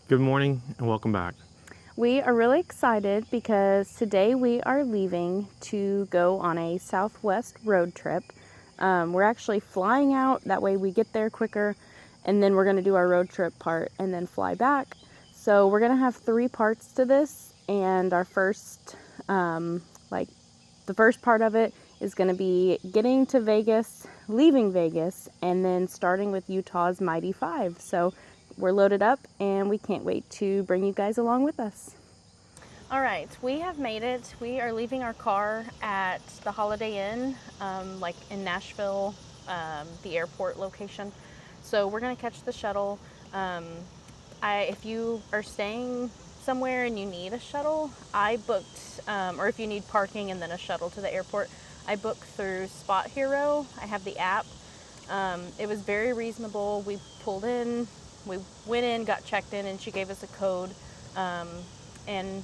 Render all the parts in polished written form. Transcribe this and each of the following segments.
Good morning and welcome back. We are really excited because today we are leaving to go on a Southwest road trip. We're actually flying out, that way we get there quicker, and then we're going to do our road trip part and then fly back. So we're going to have 3 parts to this, and our first, the first part of it is going to be getting to Vegas, leaving Vegas, and then starting with Utah's Mighty 5. So we're loaded up and we can't wait to bring you guys along with us. All right, we have made it. We are leaving our car at the Holiday Inn, in Nashville, the airport location. So we're gonna catch the shuttle. If you are staying somewhere and you need a shuttle, I booked, or if you need parking and then a shuttle to the airport, I booked through Spot Hero. I have the app. It was very reasonable. We pulled in, we went in, got checked in, and she gave us a code, and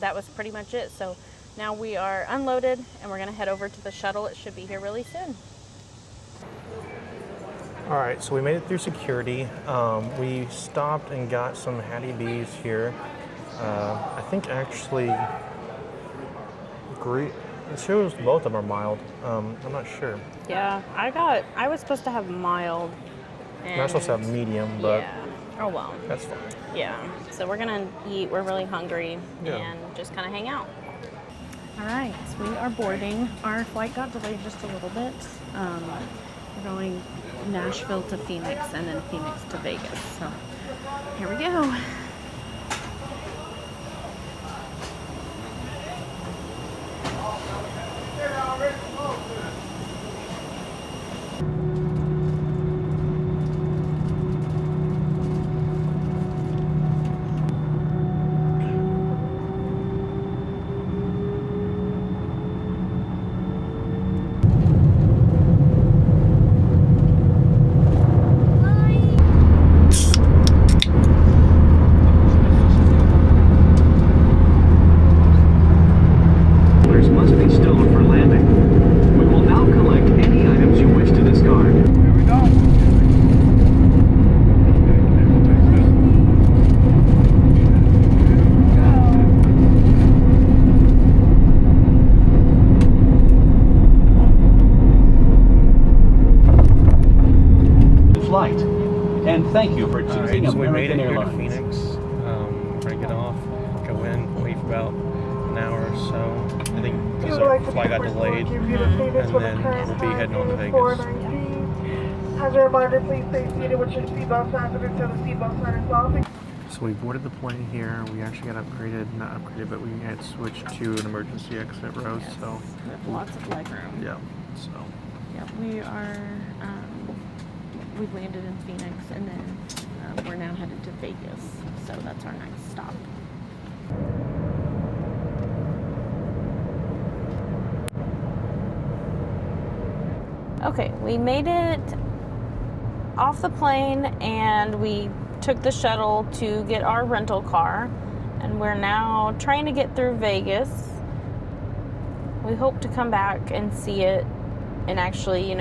that was pretty much it. So now we are unloaded and we're gonna head over to the shuttle. It should be here really soon. All right, so we made it through security. We stopped and got some Hattie B's here. I think actually, it shows both of them are mild. I'm not sure. Yeah, I was supposed to have mild. I'm not supposed to have medium, but yeah. Oh well. That's fine. Yeah, so we're gonna eat, we're really hungry, Yeah. and just kind of hang out. All right, so we are boarding. Our flight got delayed just a little bit. We're going Nashville to Phoenix and then Phoenix to Vegas. So here we go. Must be stowed for landing. We will now collect any items you wish to discard. Here we go. Flight. And thank you for choosing So we made it American here to Airlines. Phoenix. We're gonna get off, go in, wait for about an hour or so. I think because our flight got delayed, and then we'll be heading on to Vegas. As a reminder, please stay seated with your seatbelt fastened until the seatbelt sign is off. So we boarded the plane here. We actually got not upgraded, but we had switched to an emergency exit row. Yes, So with lots of leg room. yeah. So Yep, we've landed in Phoenix, and then we're now headed to Vegas. So that's our next stop. Okay, we made it off the plane and we took the shuttle to get our rental car, and we're now trying to get through Vegas. We hope to come back and see it and actually,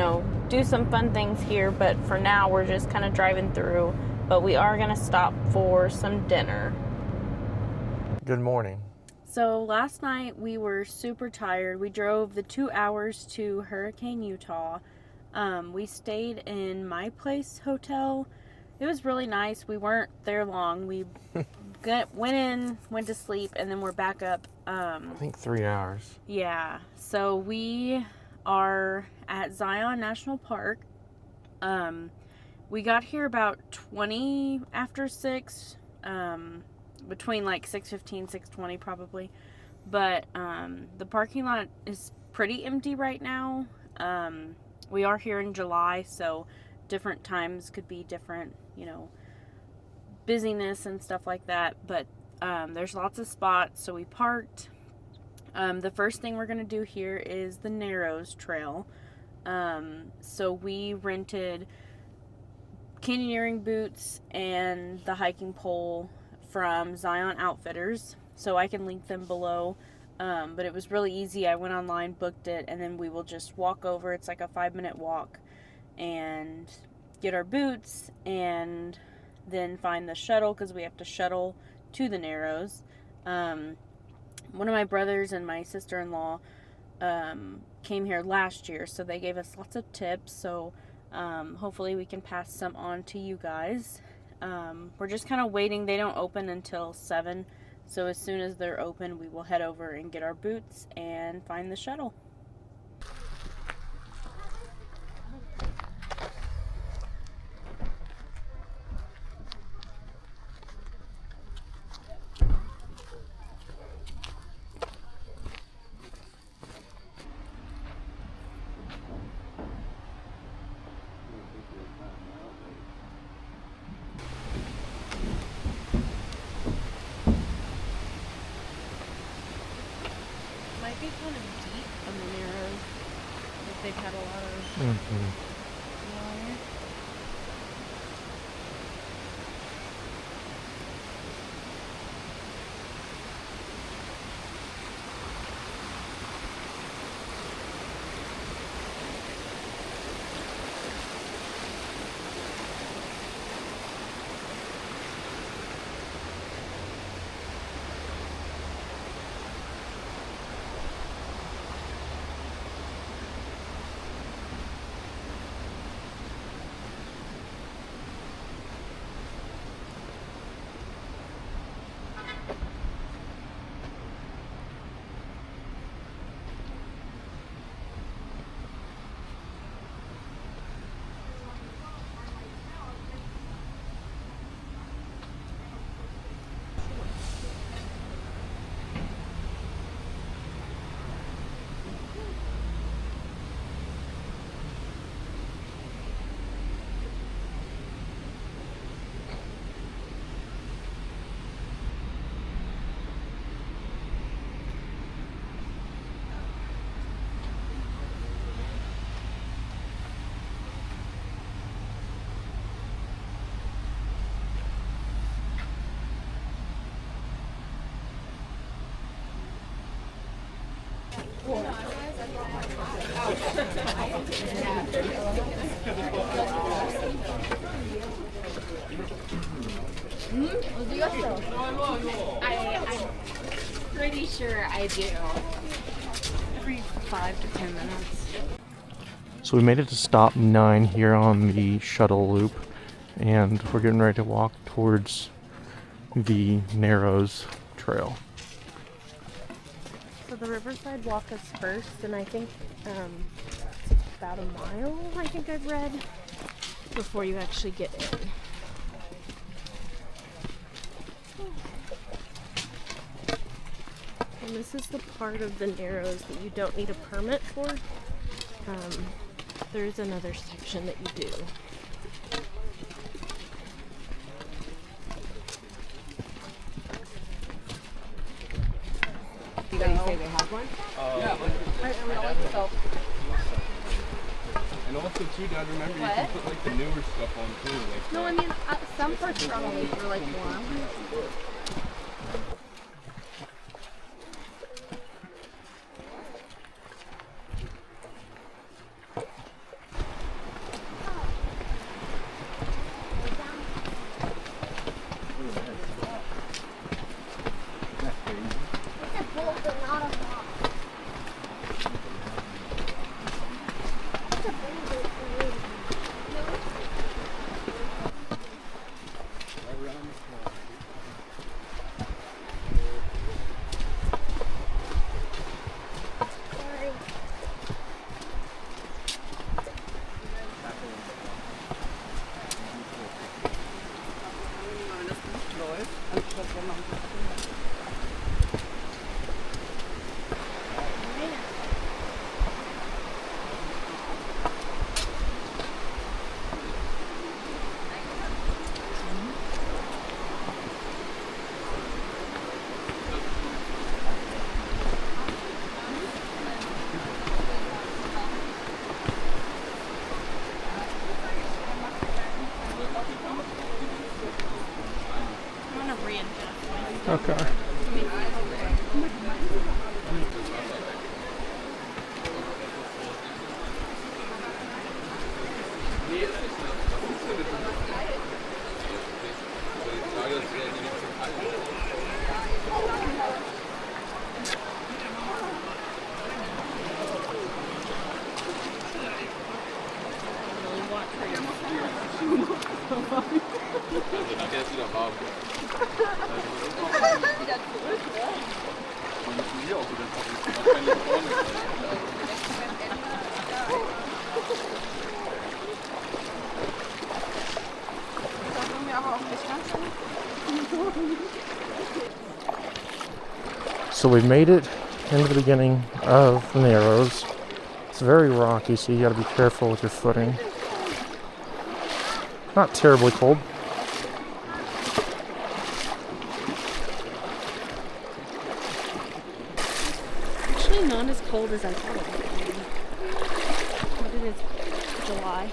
do some fun things here, but for now we're just kind of driving through, but we are going to stop for some dinner. good morning. So last night we were super tired. We drove the 2 hours to Hurricane, Utah. We stayed in My Place Hotel. It was really nice. We weren't there long. We went in, went to sleep, and then we're back up. I think 3 hours. Yeah. So we are at Zion National Park. We got here about 20 after 6. Between like 6:15, 6:20 probably. But the parking lot is pretty empty right now. We are here in July, so different times could be different, busyness and stuff like that. But there's lots of spots, so we parked. The first thing we're going to do here is the Narrows Trail. So we rented canyoneering boots and the hiking pole from Zion Outfitters, so I can link them below. But it was really easy. I went online, booked it, and then we will just walk over. It's like a 5-minute walk, and get our boots and then find the shuttle because we have to shuttle to the Narrows. One of my brothers and my sister-in-law came here last year, so they gave us lots of tips. So hopefully we can pass some on to you guys. We're just kind of waiting. They don't open until 7, so as soon as they're open, we will head over and get our boots and find the shuttle. Might be kind of deep on the Narrows. If they've had a lot of water. I'm pretty sure I do. Every 5 to 10 minutes. So we made it to stop 9 here on the shuttle loop, and we're getting ready to walk towards the Narrows Trail. So the Riverside walk is first, and I think it's about a mile, I think I've read, before you actually get in. And this is the part of the Narrows that you don't need a permit for. There's another section that you do. You guys say they have one? And also too, Dad, remember you can put like the newer stuff on too. Like No, I mean, some parts are only for like one. Okay. So we made it into the beginning of the Narrows. It's very rocky, so you gotta be careful with your footing. Not terribly cold. Actually, not as cold as I thought it would be. But it is July.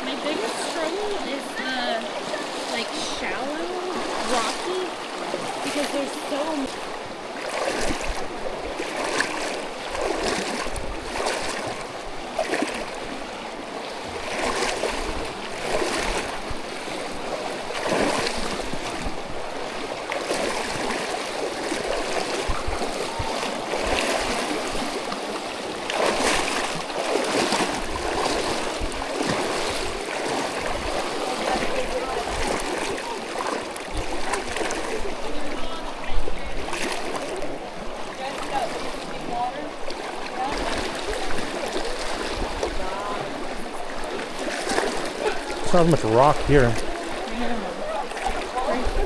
My biggest struggle is the like shallow, rocky, because there's so much. Not much rock here. Very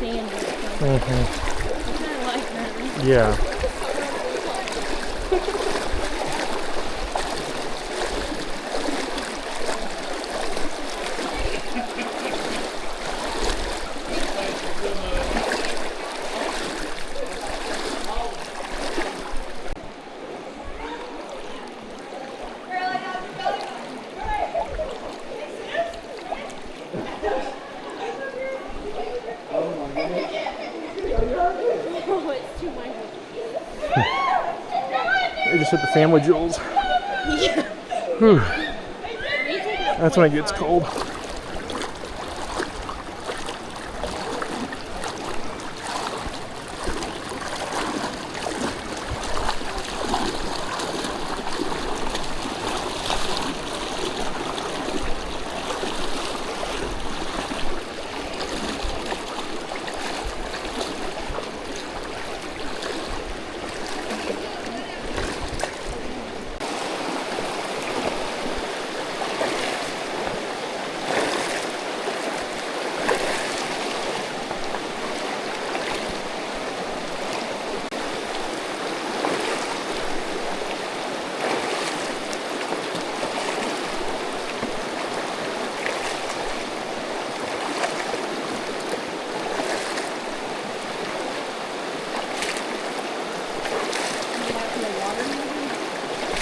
sandy. I kind of like that. Yeah. Oh, it's too much. They just hit the family jewels. Whew. That's when it gets cold.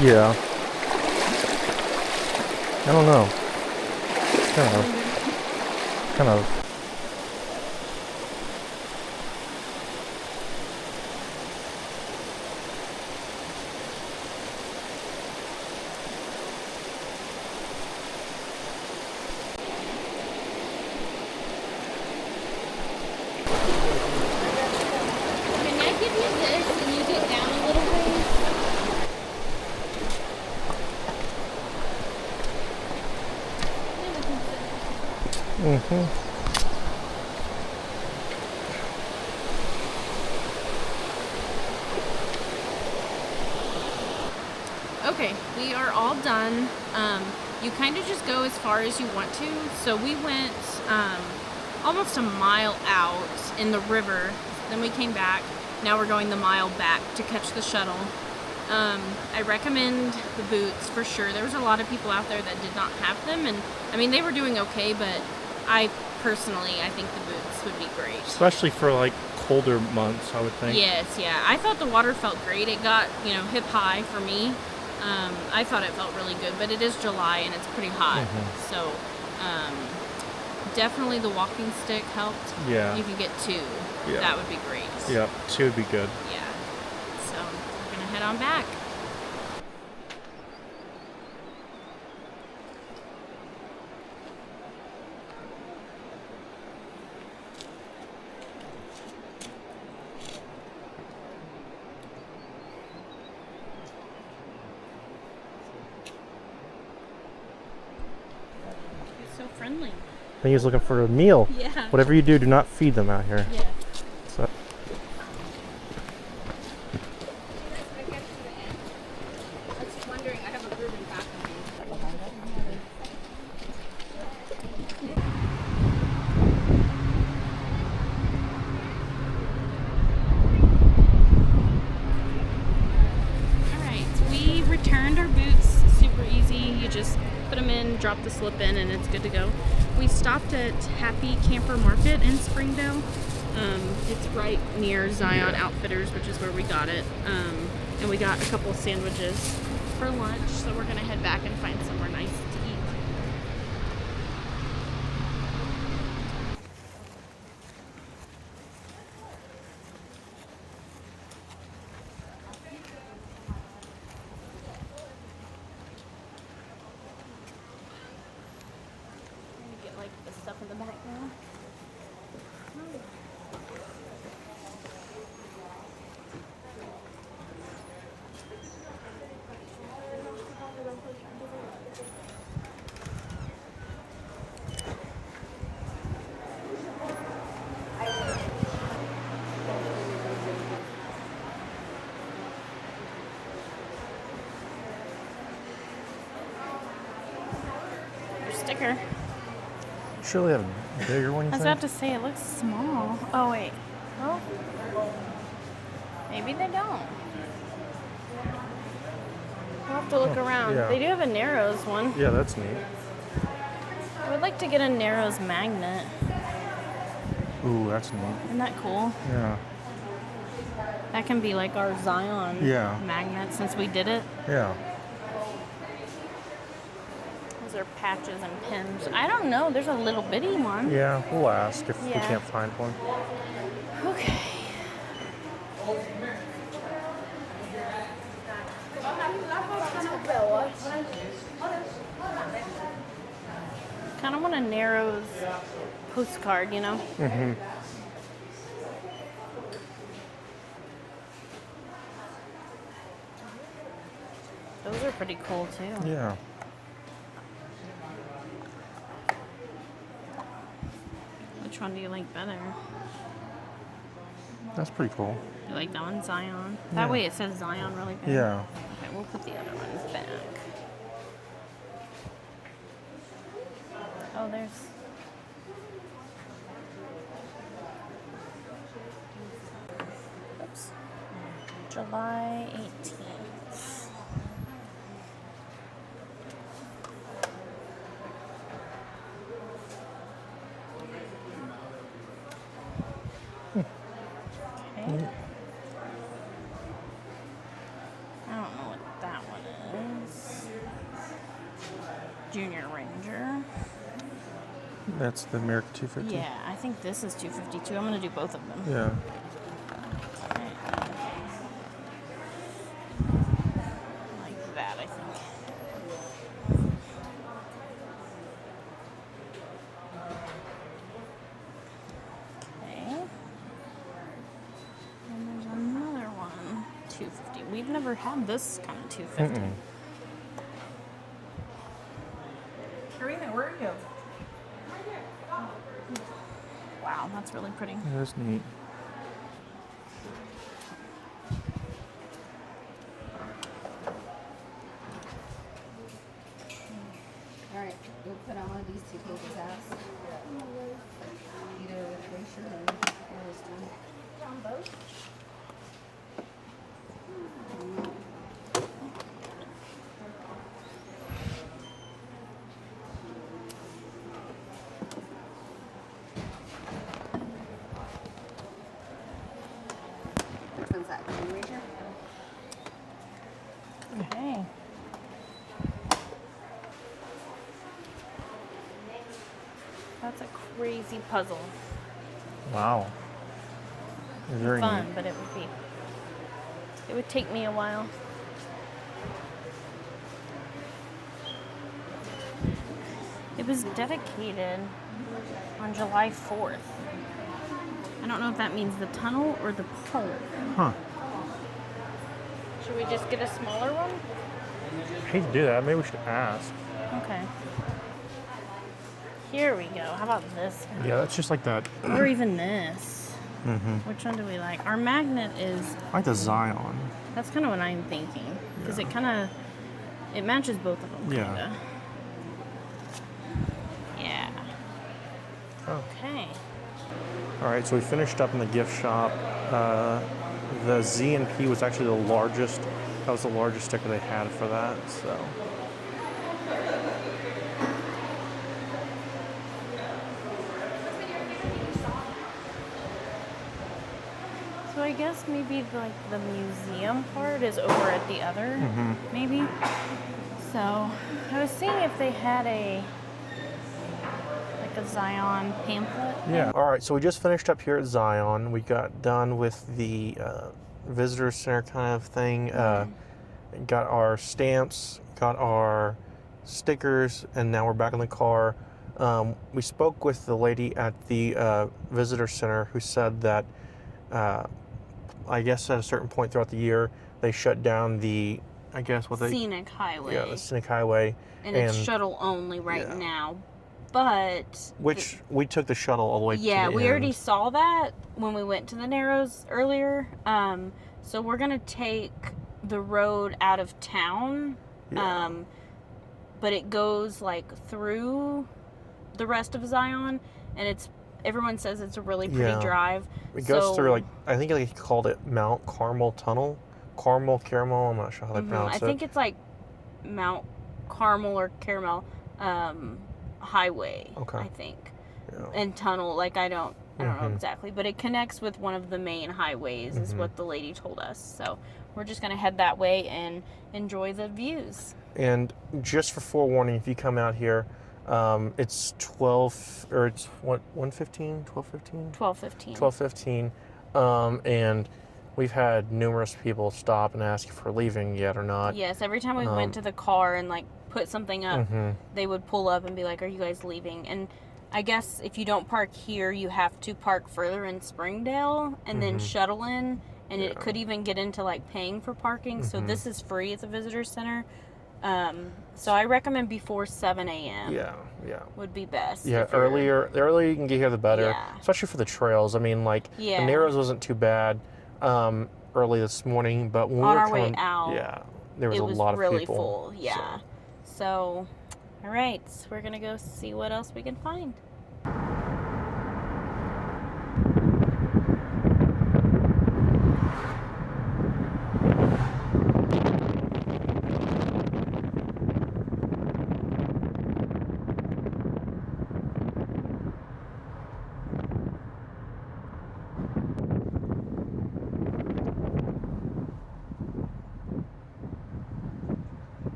Yeah. I don't know. Kind of. Can I give you this and you get down a little ways? Okay, we are all done. You kind of just go as far as you want to. So we went almost a mile out in the river. Then we came back. Now we're going the mile back to catch the shuttle. I recommend the boots for sure. There was a lot of people out there that did not have them, and I mean they were doing okay, but I think the boots would be great. Especially for like colder months, I would think. Yes, yeah. I thought the water felt great. It got, hip high for me. I thought it felt really good, but it is July and it's pretty hot. So definitely the walking stick helped. Yeah. You could get 2. Yeah. That would be great. Yep, 2 would be good. Yeah. So we're going to head on back. So friendly. I think he's looking for a meal. Yeah. Whatever you do not feed them out here. Yeah. So. I was just wondering, I have a group in back of me. Alright, we returned our boots. Super easy. You just put them in, drop the slip in, and it's good to go. We stopped at Happy Camper Market in Springdale. It's right near Zion Outfitters, which is where we got it. And we got a couple sandwiches for lunch, so we're gonna head back and find somewhere nice to eat. Get like the stuff in the background. Your sticker. Sure, they have a bigger one, you I was think? about to say it looks small. Oh wait. Well, maybe they don't. We'll have to look around. yeah. They do have a Narrows one. Yeah, that's neat. I would like to get a Narrows magnet. Ooh, that's neat. Isn't that cool? Yeah. That can be like our Zion magnet since we did it. Yeah. Those are patches and pins. I don't know. There's a little bitty one. Yeah, we'll ask if we Yeah. can't find one. Okay. Kind of want a Narrows postcard, you know? Mm-hmm. Those are pretty cool too. Yeah. Which one do you like better? That's pretty cool. You like that one, Zion? Yeah. That way it says Zion really big. Yeah. Okay, we'll put the other ones back. Oh, there's... Oops. July 18th. Okay. I don't know what that one is. Junior Ranger. That's the American 250. Yeah, I think this is 252. I'm gonna do both of them. Yeah. Okay. Like that, I think. Okay. And there's another one, 250. We've never had this kind of 250. Mm-mm. Karina, where are you? That's really pretty. Yeah, that's neat. All right, we'll put on one of these to take his ass. Either with Glacier or Williston. On both? Which one's that? Can you reach her? Okay. That's a crazy puzzle. Wow. Very Fun, neat. but it would take me a while. It was dedicated on July 4th. I don't know if that means the tunnel or the pole. Huh. Should we just get a smaller one? I hate to do that. Maybe we should ask. Okay. Here we go. How about this one? Yeah, that's just like that. Or even this. Which one do we like? Our magnet is, I like the Zion. that's kind of what I'm thinking. Because it matches both of them. Yeah. Kinda. Yeah. Okay. All right, so we finished up in the gift shop. The Z and P was actually the largest. That was the largest sticker they had for that. So. So I guess maybe like the museum part is over at the other, maybe. So I was seeing if they had a Zion pamphlet. Yeah. All right, so we just finished up here at Zion. We got done with the visitor center kind of thing. Got our stamps, got our stickers, and now we're back in the car. We spoke with the lady at the visitor center who said that I guess at a certain point throughout the year they shut down the Scenic highway. Yeah, the scenic highway. And it's shuttle only right now. But we took the shuttle all the way to the we end. already saw that when we went to the Narrows earlier. So we're gonna take the road out of town. Yeah. But it goes like through the rest of Zion, and everyone says it's a really pretty drive. It goes through I think they called it Mount Carmel Tunnel. Caramel, I'm not sure how they pronounce it. I think it's like Mount Carmel or Caramel Highway. Okay. I think. Yeah. And tunnel, I don't know exactly, but it connects with one of the main highways is what the lady told us. So we're just gonna head that way and enjoy the views. And just for forewarning, if you come out here, it's 1:15, 12:15? 12:15. 12:15. And we've had numerous people stop and ask if we're leaving yet or not. Yes, every time we went to the car and put something up, they would pull up and be like, "Are you guys leaving?" And I guess if you don't park here, you have to park further in Springdale and then shuttle in, and it could even get into paying for parking. So this is free at the visitor center. So I recommend before 7 a.m. Yeah. would be best. Yeah, the earlier you can get here, the better. Yeah. Especially for the trails. I mean, the Narrows wasn't too bad early this morning, but when on we were our coming, way out, there was a lot of really people. full. Yeah. So, all right, we're gonna go see what else we can find.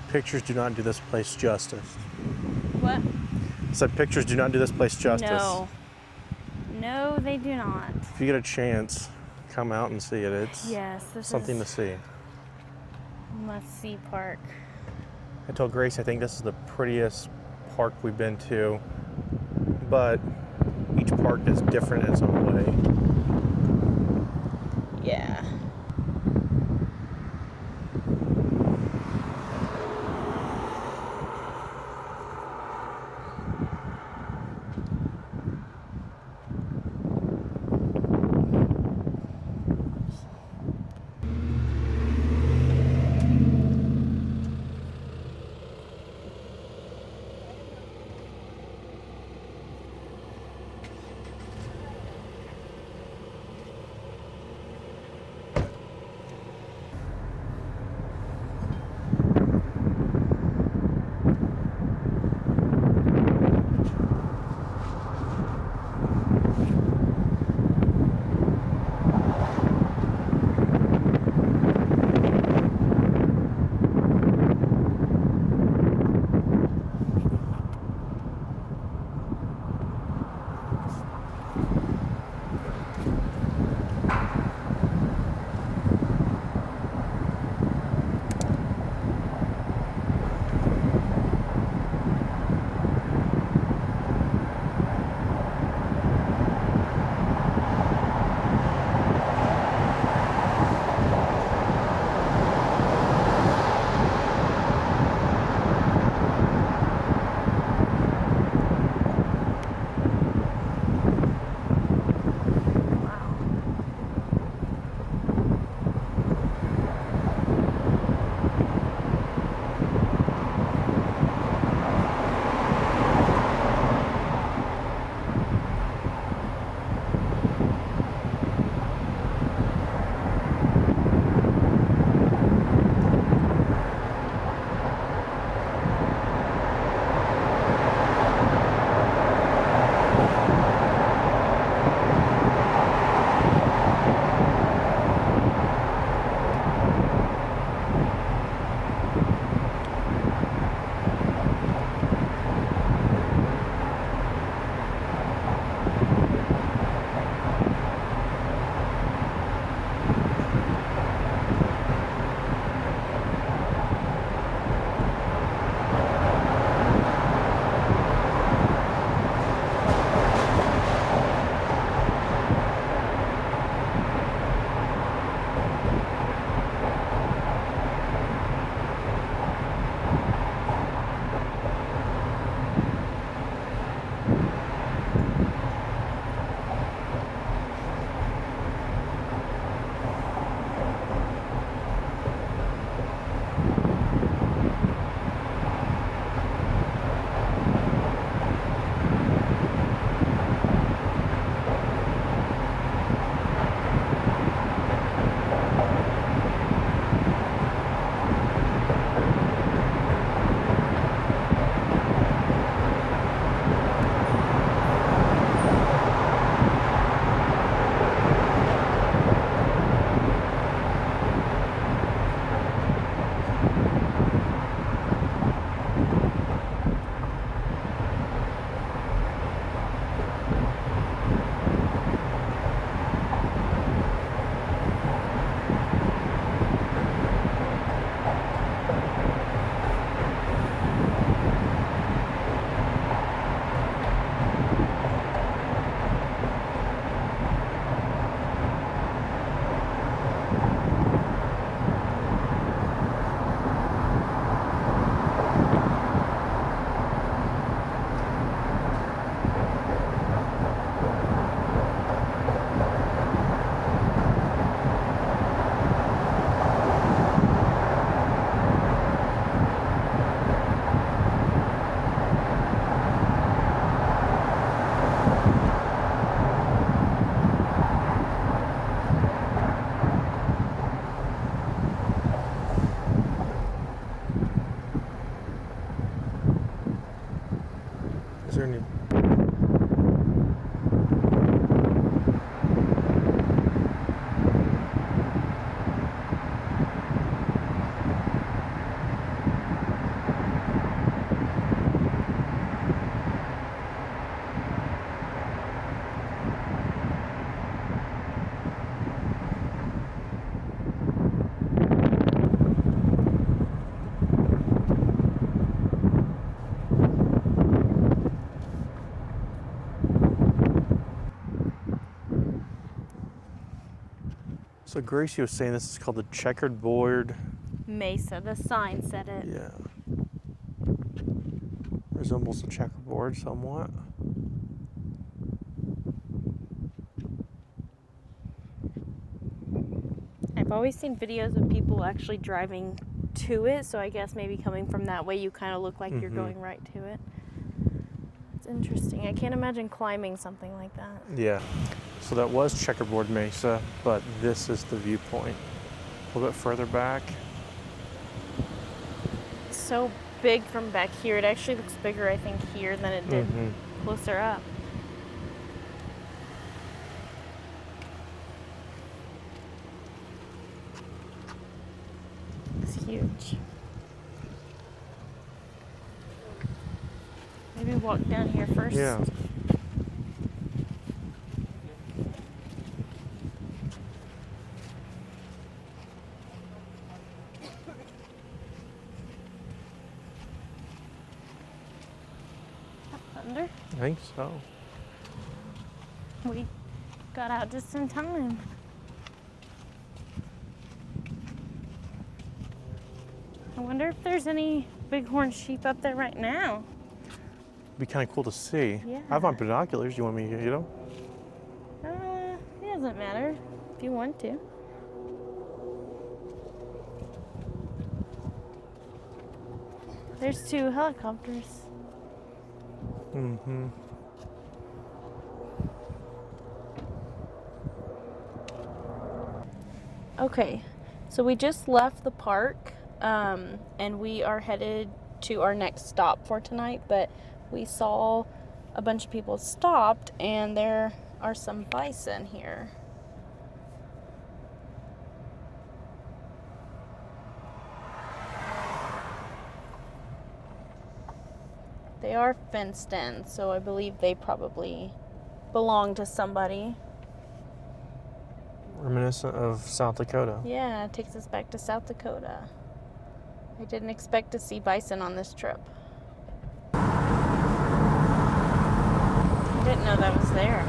Pictures do not do this place justice. What? I said pictures do not do this place justice. No, they do not. If you get a chance, come out and see it. It's Yes, this something is to see. Must-see park. I told Grace I think this is the prettiest park we've been to, but each park is different in its own way. Yeah. So Gracie was saying this is called the Checkerboard. Mesa. The sign said it. Yeah. Resembles a checkerboard somewhat. I've always seen videos of people actually driving to it, so I guess maybe coming from that way you kind of look like you're going right to it. It's interesting. I can't imagine climbing something like that. Yeah. So that was Checkerboard Mesa, but this is the viewpoint. A little bit further back. So big from back here. It actually looks bigger, I think, here than it did closer up. It's huge. Maybe walk down here first. Yeah. Thunder. I think so. We got out just in time. I wonder if there's any bighorn sheep up there right now. Be kind of cool to see. Yeah. I have my binoculars. You want me to get them? It doesn't matter if you want to. There's 2 helicopters. Okay, so we just left the park, and we are headed to our next stop for tonight, but we saw a bunch of people stopped, and there are some bison here. They are fenced in, so I believe they probably belong to somebody. Reminiscent of South Dakota. Yeah, it takes us back to South Dakota. I didn't expect to see bison on this trip. I didn't know that was there.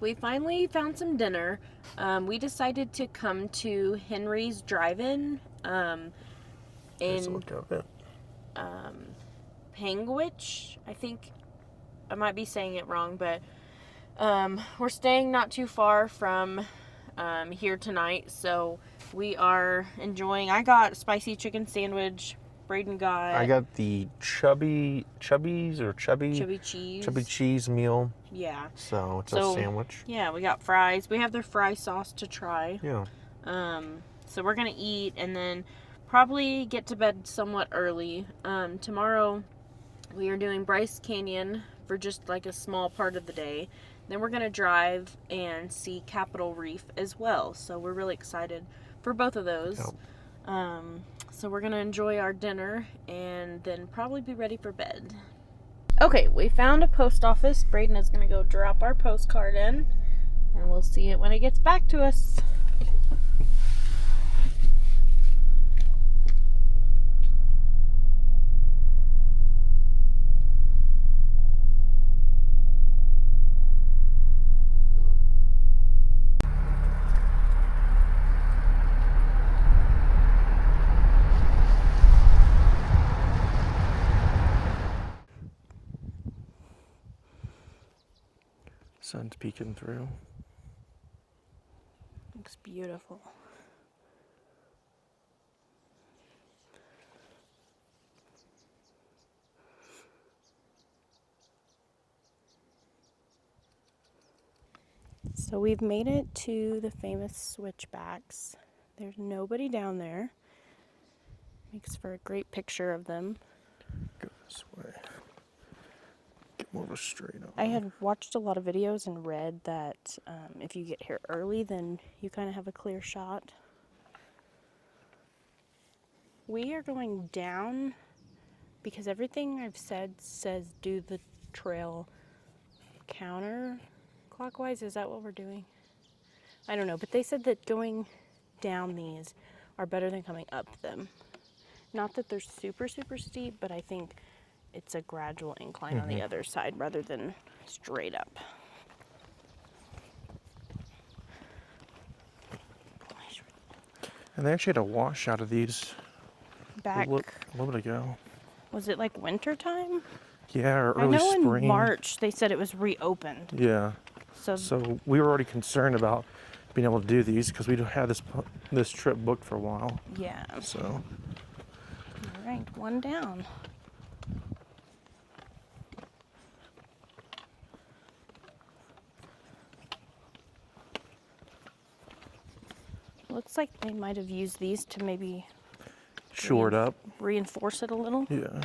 We finally found some dinner. We decided to come to Henry's Drive-In Let's in look up it. Panguitch. I think I might be saying it wrong, but we're staying not too far from here tonight, so we are enjoying. I got a spicy chicken sandwich. Braden got... I got the chubby cheese meal. Yeah. So it's a sandwich. Yeah, we got fries. We have their fry sauce to try. Yeah. So we're gonna eat and then probably get to bed somewhat early. Tomorrow we are doing Bryce Canyon for just like a small part of the day. Then we're gonna drive and see Capitol Reef as well. So we're really excited for both of those. Yep. So we're gonna enjoy our dinner and then probably be ready for bed. Okay, we found a post office. Braden is gonna go drop our postcard in, and we'll see it when it gets back to us. Sun's peeking through. Looks beautiful. So we've made it to the famous switchbacks. There's nobody down there. Makes for a great picture of them. Go this way. Get more of a straight on. I had watched a lot of videos and read that if you get here early, then you kind of have a clear shot. We are going down because everything I've said says do the trail counterclockwise. Is that what we're doing? I don't know, but they said that going down these are better than coming up them. Not that they're super, super steep, but I think it's a gradual incline on the other side rather than straight up. And they actually had a wash out of these Back, a little bit ago. was it like winter time? Yeah, or I early know spring. in March they said it was reopened. Yeah. So So we were already concerned about being able to do these because we had this trip booked for a while. yeah. So All right, one down. Looks like they might have used these to maybe shore it up. reinforce it a little. Yeah.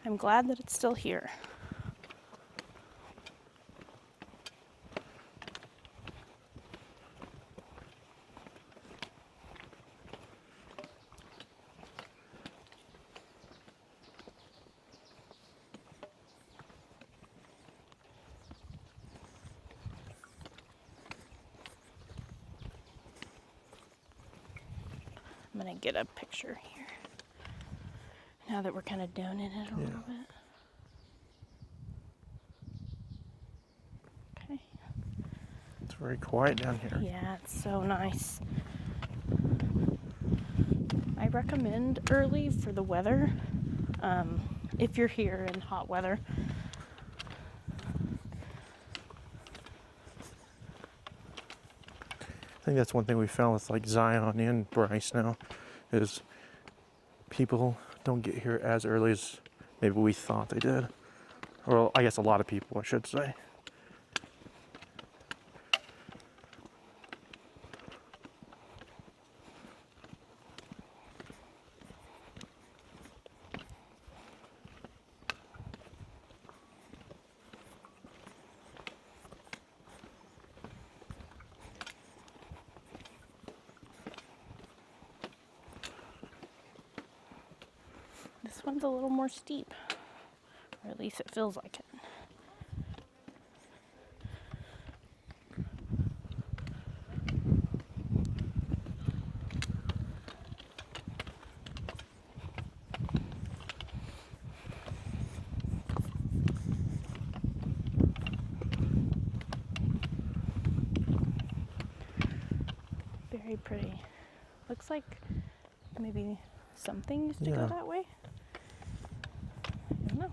I'm glad that it's still here. I'm gonna get a picture here. Now that we're kind of down in it a little bit. Okay. It's very quiet down here. Yeah, it's so nice. I recommend early for the weather, if you're here in hot weather. I think that's one thing we found with like Zion and Bryce now is people don't get here as early as maybe we thought they did. Or I guess a lot of people, I should say. This one's a little more steep, or at least it feels like it. Very pretty. Looks like maybe something used to go that way. I don't know.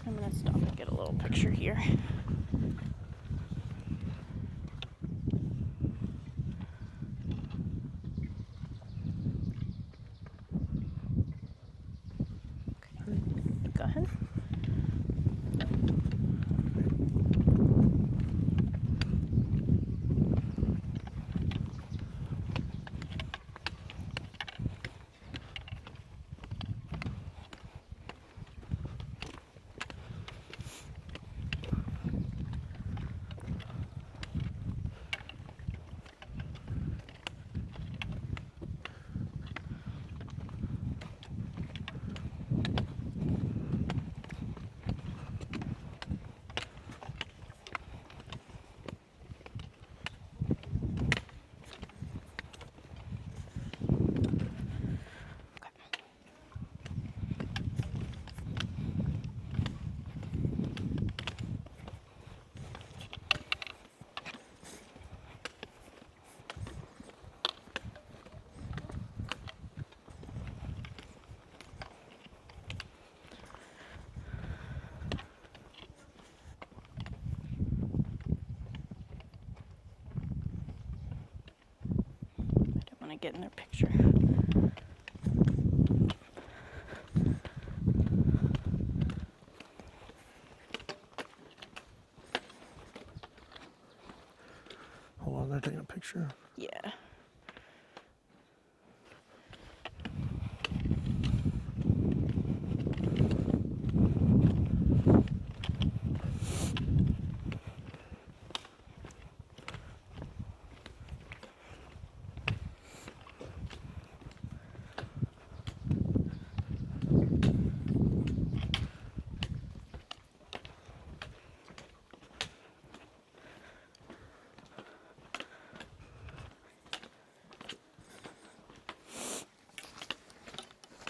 I'm gonna stop and get a little picture here. Go ahead. can't get in their picture. Hold on, they're taking a picture. Yeah.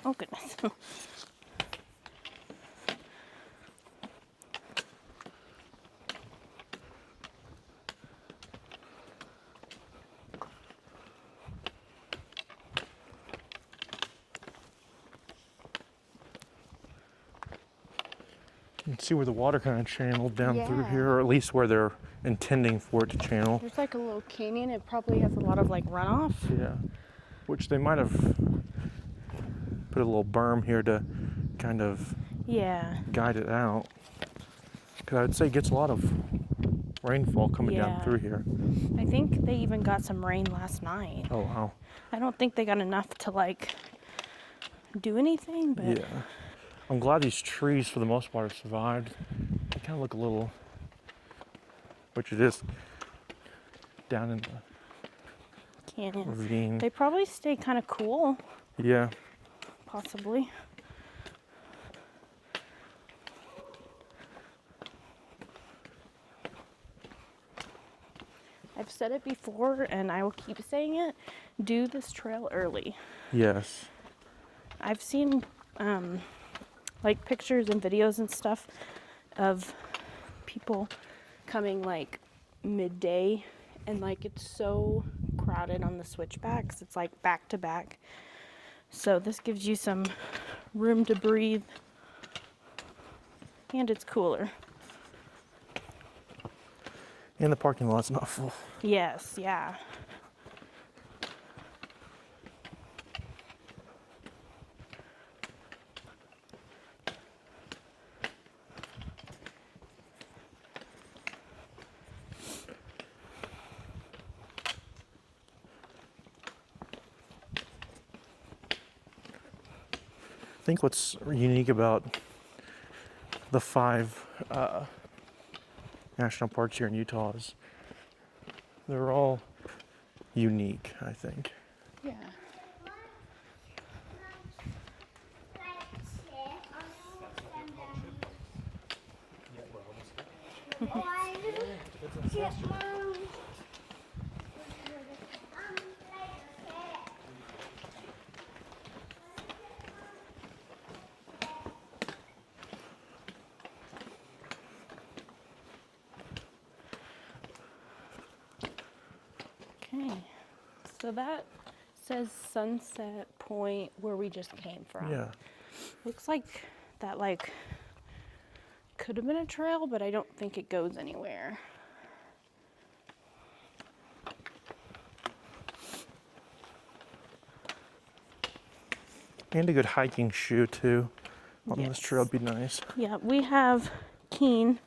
Oh goodness. You can see where the water kind of channeled down through Yeah. here, or at least where they're intending for it to channel. There's like a little canyon. It probably has a lot of like runoff. Yeah. Which they might have put a little berm here to kind of Yeah. guide it out. Because I would say it gets a lot of rainfall coming down Yeah. through here. I think they even got some rain last night. Oh, wow. I don't think they got enough to like do anything, but Yeah. I'm glad these trees, for the most part, have survived. They kind of look a little, which it is, down in the canyons. ravine. They probably stay kind of cool, Yeah. possibly. I've said it before and I will keep saying it. Do this trail early. Yes. I've seen like pictures and videos and stuff of people coming like midday and like it's so crowded on the switchbacks. It's like back to back. So this gives you some room to breathe and it's cooler. And the parking lot's not full. Yes, yeah. I think what's unique about the 5 national parks here in Utah is they're all unique, I think. Yeah. Okay, so that says Sunset Point where we just came from. Yeah. Looks like that like could have been a trail, but I don't think it goes anywhere. And a good hiking shoe too on this Yes. trail would be nice. Yeah, we have Keen.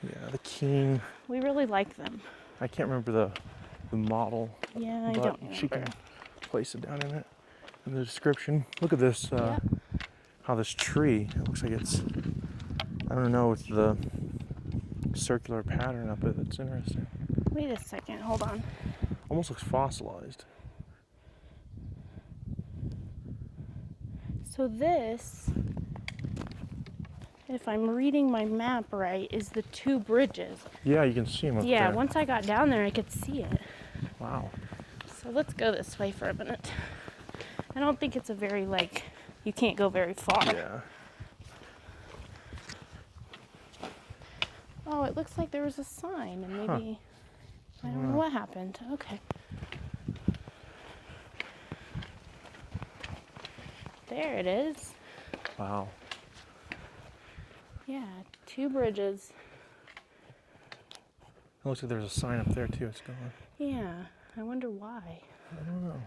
Yeah, the Keen. We really like them. I can't remember the model, Yeah, I but don't remember. she can place it down in the description. Look at this, Yep. how this tree, it looks like it's, I don't know, it's the circular pattern up it that's interesting. Wait a second, hold on. Almost looks fossilized. So this, if I'm reading my map right, is the 2 bridges. Yeah, you can see them up Yeah, there. once I got down there, I could see it. Wow. So let's go this way for a minute. I don't think it's a very, like, you can't go very far. Yeah. Oh, it looks like there was a sign and maybe, I don't know what happened. Okay. There it is. Wow. Yeah, 2 bridges. It looks like there's a sign up there too. It's gone. Yeah, I wonder why. I don't know.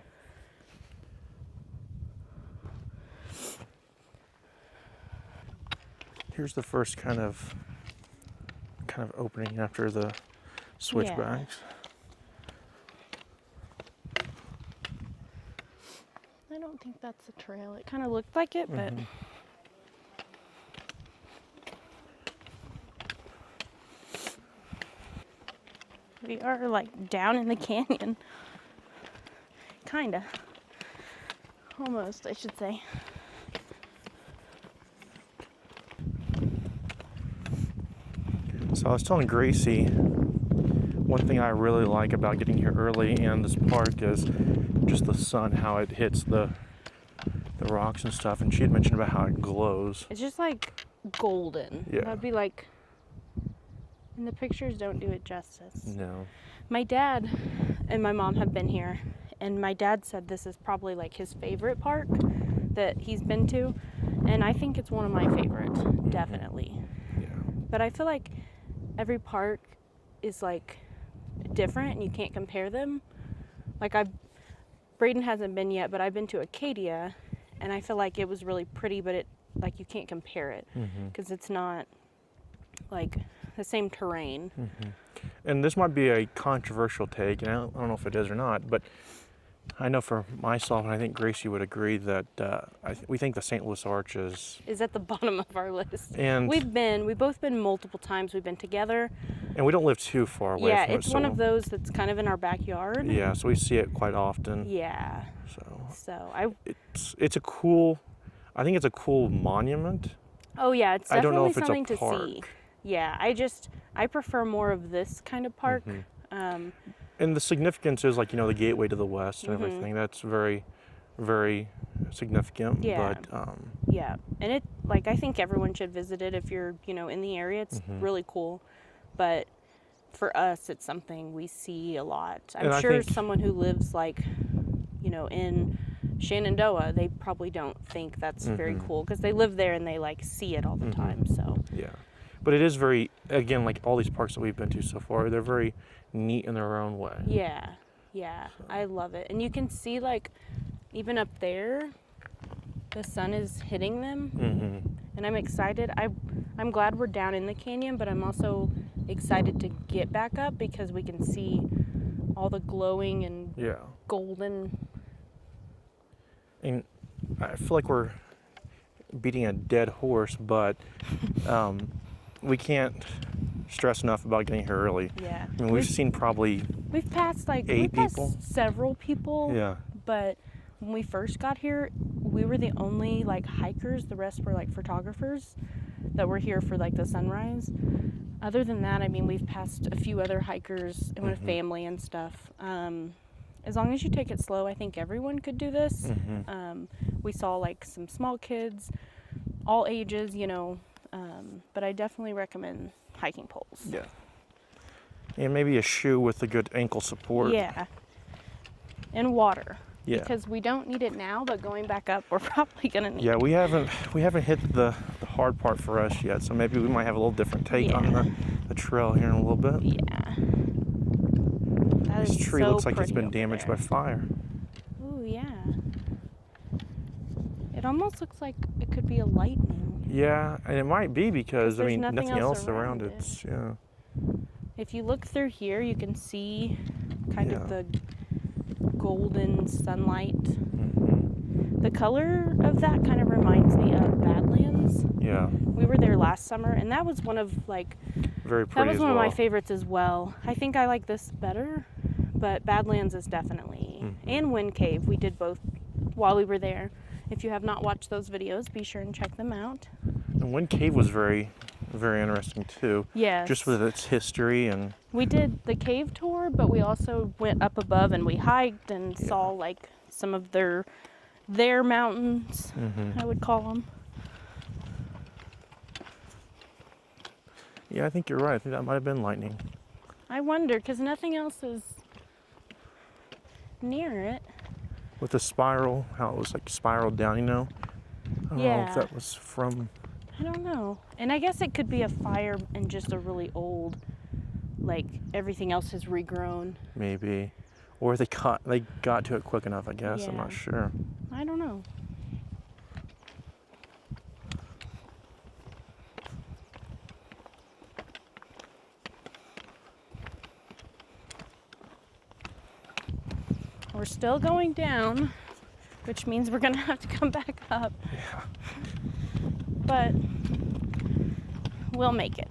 here's the first kind of opening after the switchbacks. I don't think that's a trail. It kind of looked like it, but we are like down in the canyon. Kinda. Almost, I should say. So I was telling Gracie, one thing I really like about getting here early in this park is just the sun, how it hits the rocks and stuff. And she had mentioned about how it glows. It's just like golden. Yeah. That'd be like, and the pictures don't do it justice. No. My dad and my mom have been here, and my dad said this is probably like his favorite park that he's been to, and I think it's one of my favorites, definitely. Yeah. But I feel like every park is like different and you can't compare them. Like Braden hasn't been yet, but I've been to Acadia and I feel like it was really pretty, but it like you can't compare it because it's not like the same terrain. And this might be a controversial take, and I don't know if it is or not, but I know for myself, and I think Gracie would agree, that we think the St. Louis Arch is At the bottom of our list. And we've both been multiple times. We've been together. And we don't live too far away Yeah, from it. it's one of those that's kind of in our backyard. Yeah, so we see it quite often. Yeah. So it's a cool, I think it's a cool monument. Oh yeah, it's I don't know definitely if it's a something to park. see. Yeah, I prefer more of this kind of park. And the significance is like, the gateway to the west and everything. That's very, very significant. Yeah. But Yeah, and it I think everyone should visit it if you're in the area. It's really cool, but for us, it's something we see a lot. I'm sure someone who lives in Shenandoah, they probably don't think that's very cool because they live there and they see it all the time. So yeah, but it is very, again, like all these parks that we've been to so far, they're very neat in their own way. yeah, I love it. And you can see even up there, the sun is hitting them, and I'm excited. I'm glad we're down in the canyon, but I'm also excited to get back up because we can see all the glowing and golden. And I feel like we're beating a dead horse, but we can't stress enough about getting here early. Yeah. I mean, we've seen probably we've passed 8 people. Several people. Yeah. But when we first got here, we were the only hikers. The rest were photographers that were here for the sunrise. Other than that, I mean, we've passed a few other hikers and with family and stuff. As long as you take it slow, I think everyone could do this. We saw some small kids, all ages, but I definitely recommend hiking poles. Yeah. And maybe a shoe with a good ankle support. Yeah. And water. Yeah. Because we don't need it now, but going back up, we're probably gonna need. Yeah, we haven't hit the hard part for us yet, so maybe we might have a little different take on the trail here in a little bit. Yeah. This tree looks like it's been damaged by fire. Oh yeah. It almost looks like it could be a lightning. Yeah, and it might be because there's nothing else around it. Yeah. If you look through here, you can see kind of the golden sunlight. The color of that kind of reminds me of Badlands. Yeah. We were there last summer, and that was one of very pretty. That was as one well. of my favorites as well. I think I like this better, but Badlands is definitely and Wind Cave. We did both while we were there. If you have not watched those videos, be sure and check them out. And Wind Cave was very, very interesting too. Yes. Just with its history and. We did the cave tour, but we also went up above and we hiked and saw some of their mountains, I would call them. Yeah, I think you're right. I think that might have been lightning. I wonder, because nothing else is near it. With the spiral, how it was spiraled down, I don't know if that was from. I don't know. And I guess it could be a fire and just a really old, everything else has regrown. Maybe. Or they got to it quick enough, I guess. I'm not sure. I don't know. We're still going down, which means we're gonna have to come back up. Yeah. But we'll make it.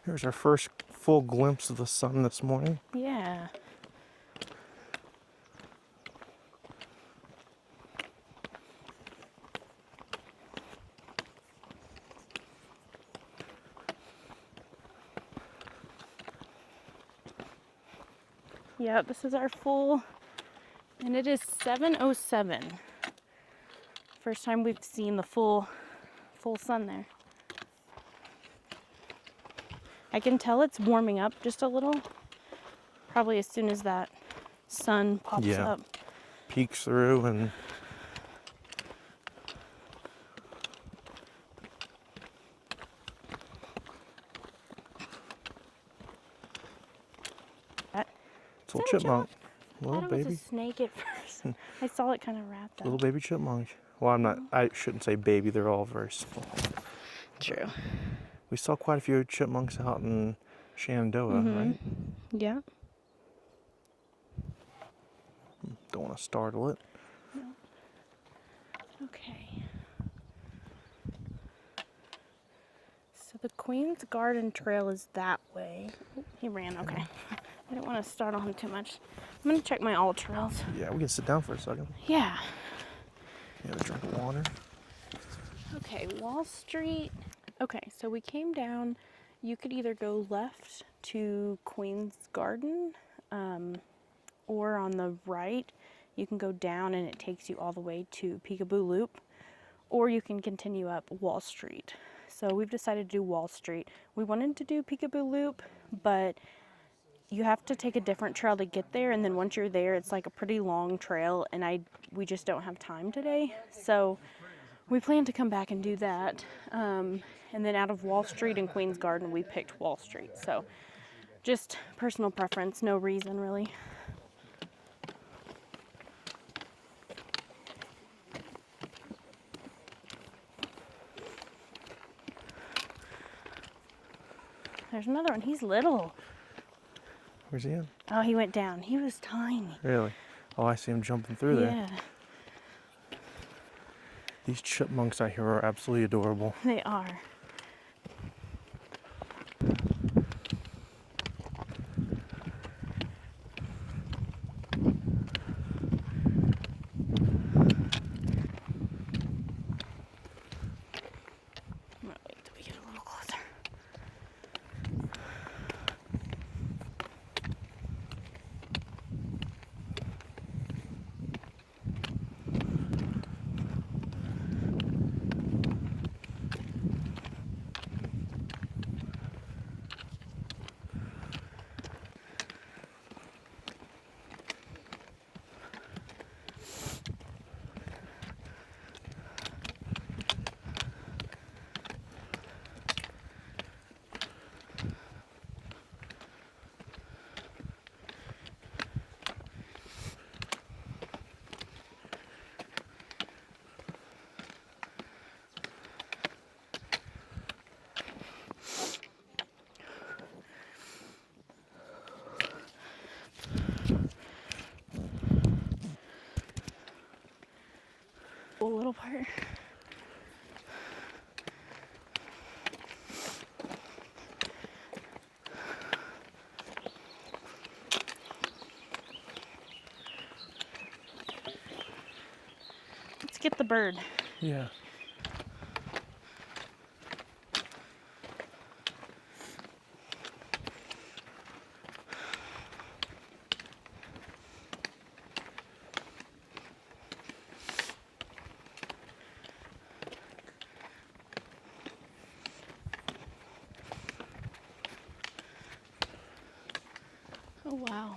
Here's our first full glimpse of the sun this morning. Yeah. Yep, this is our full, and it is 7:07. First time we've seen the full sun there. I can tell it's warming up just a little, probably as soon as that sun pops Yeah. up. Peeks through and it's a little chipmunk. I Little thought it was baby. a snake at first. I saw it kind of wrapped up. Little baby chipmunk. Well, I shouldn't say baby, they're all very small. True. We saw quite a few chipmunks out in Shenandoah, right? Yeah. Don't want to startle it. Okay. So the Queen's Garden Trail is that way. Oh, he ran, okay. I don't want to startle him too much. I'm going to check my all trails. Yeah, we can sit down for a second. Yeah. You have a drink of water. Okay, Wall Street. Okay, so we came down. You could either go left to Queen's Garden, or on the right, you can go down and it takes you all the way to Peekaboo Loop, or you can continue up Wall Street. So we've decided to do Wall Street. We wanted to do Peekaboo Loop, but you have to take a different trail to get there, and then once you're there, it's like a pretty long trail, and we just don't have time today. So we plan to come back and do that. And then out of Wall Street and Queen's Garden, we picked Wall Street. So just personal preference, no reason really. There's another one. He's little. Where's he at? Oh, he went down. He was tiny. Really? Oh, I see him jumping through there. Yeah, These chipmunks out here are absolutely adorable. they are. I'm gonna wait till we get a little closer. A little part. Let's get the bird. Yeah. Oh, wow.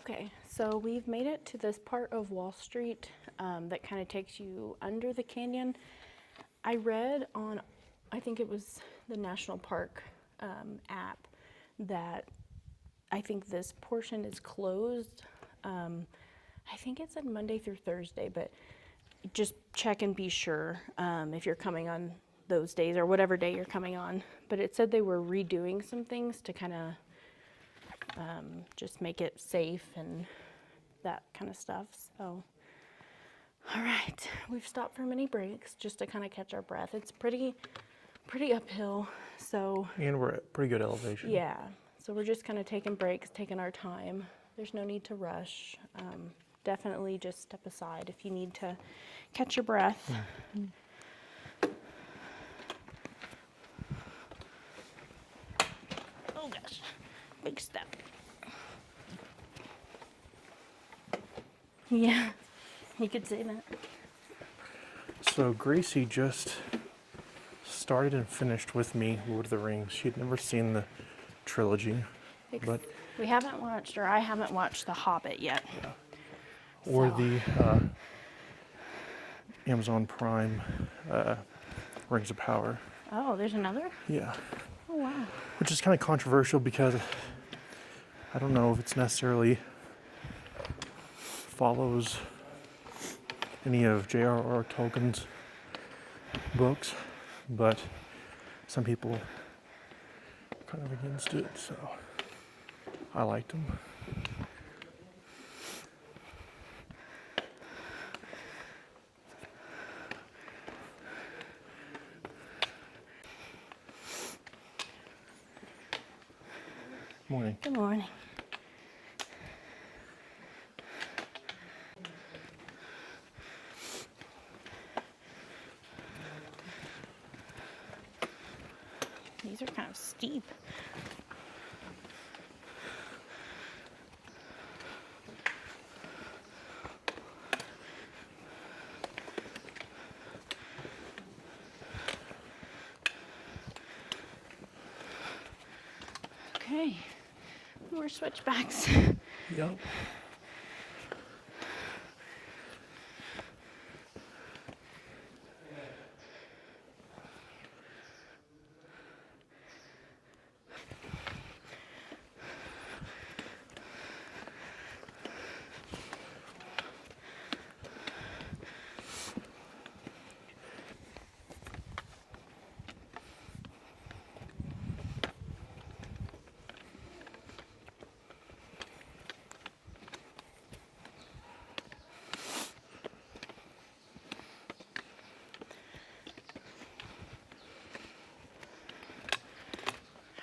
Okay, so we've made it to this part of Wall Street that kind of takes you under the canyon. I read on, I think it was the National Park app, that I think this portion is closed. I think it said Monday through Thursday, but just check and be sure if you're coming on those days or whatever day you're coming on. But it said they were redoing some things to kind of just make it safe and that kind of stuff. So, all right, we've stopped for many breaks just to kind of catch our breath. It's pretty uphill, so. And we're at pretty good elevation. Yeah, so we're just kind of taking breaks, taking our time. There's no need to rush. Definitely just step aside if you need to catch your breath. Oh gosh, big step. Yeah, you could say that. So Gracie just started and finished with me Lord of the Rings. She'd never seen the trilogy, but We haven't watched, or I haven't watched The Hobbit yet. or So. the Amazon Prime Rings of Power. Oh, there's another? Yeah, Oh, wow. which is kind of controversial because I don't know if it's necessarily follows any of J.R.R. Tolkien's books, but some people are kind of against it, so I liked them. Morning. Good morning. These are kind of steep. Okay, more switchbacks. Yep.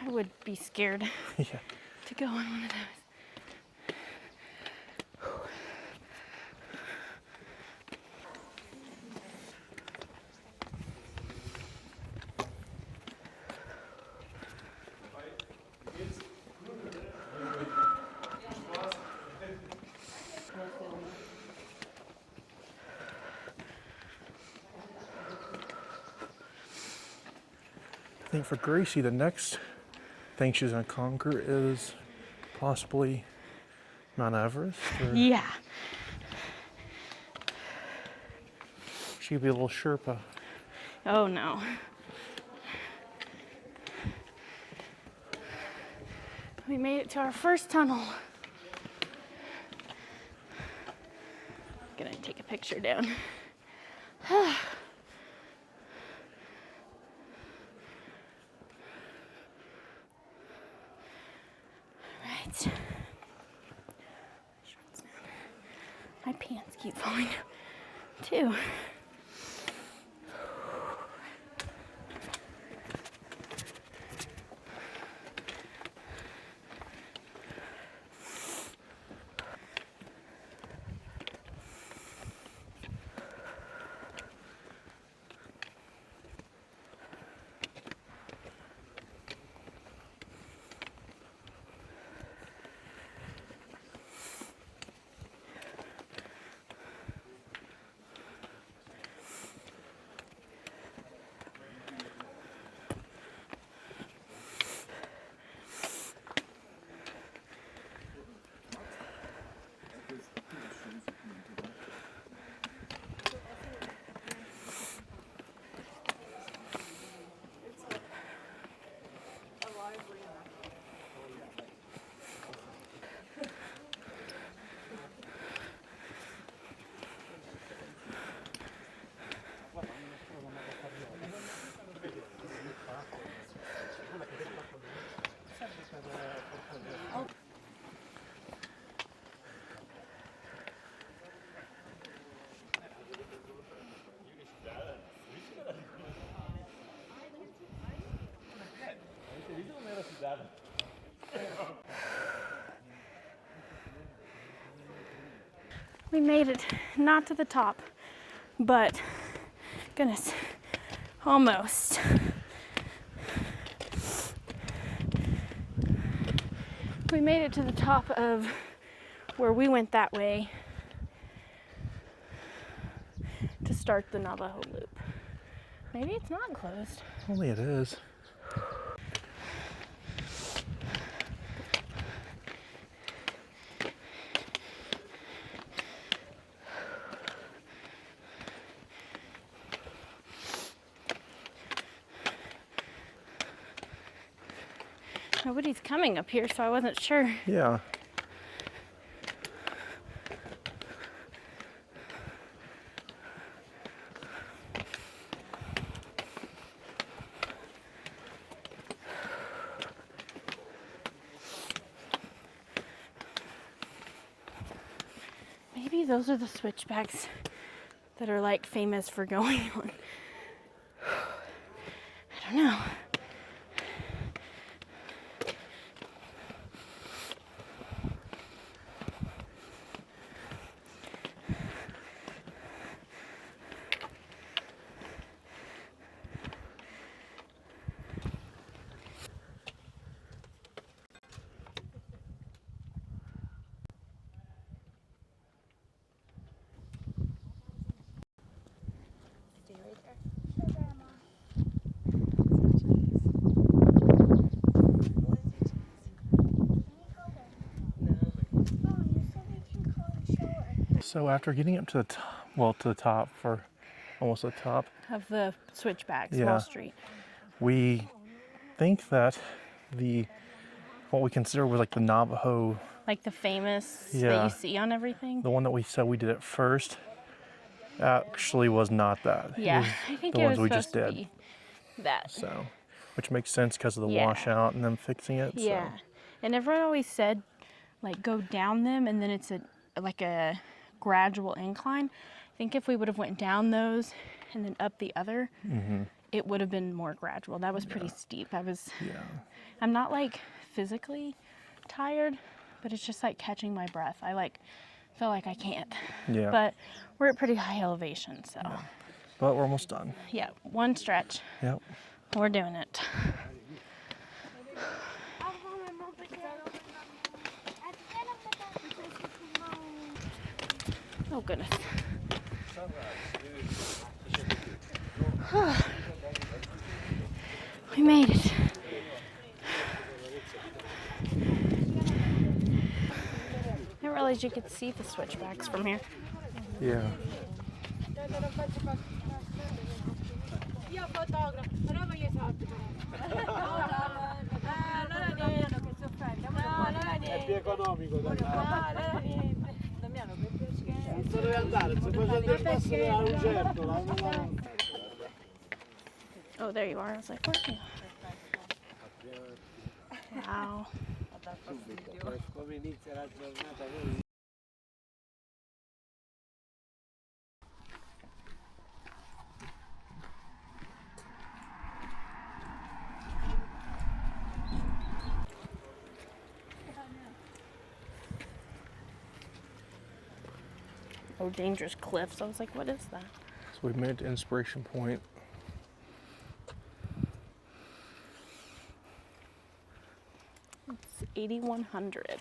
I would be scared Yeah. to go on one of those. I think for Gracie, the next thing she's gonna conquer is possibly Mount Everest. Or Yeah. she could be a little Sherpa. Oh no. We made it to our first tunnel. Gonna take a picture down. Right. My pants keep falling down too. We made it, not to the top, but goodness, almost. We made it to the top of where we went that way to start the Navajo Loop. Maybe it's not closed. Only it is. Nobody's coming up here, so I wasn't sure. Yeah. Maybe those are the switchbacks that are like famous for going on. I don't know. So after getting up to the top, well, to the top, for almost the top, Of the switchbacks, Yeah. Wall Street. we think that what we consider was like the Navajo, Like the famous that Yeah. you see on everything. the one that we said we did at first, actually was not that. It Yeah, was I think the it ones was we supposed just to did. be that. So, which makes sense because of the Yeah. washout and them fixing it. Yeah, and everyone always said, like, go down them, and then it's like a gradual incline. I think if we would have went down those and then up the other, it would have been more gradual. That was pretty steep. Yeah. I'm not like physically tired, but it's just like catching my breath. I like feel like I can't. Yeah. But we're at pretty high elevation, so But we're almost done. yeah, one stretch. Yep. We're doing it. Oh goodness. We made it. I didn't realize you could see the switchbacks from here. Yeah. È più economico da non deve andare, se facendo il passo della lucertola. Oh, there you are. I was like, where are you? Wow. Come inizia la giornata così. Oh, dangerous cliffs. I was like, what is that? So we made it to Inspiration Point. It's 8,100.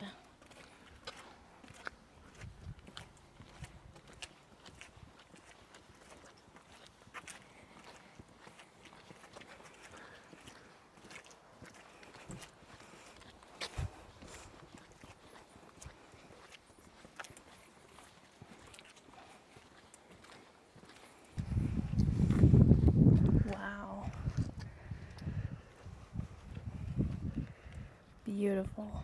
Wow. Beautiful.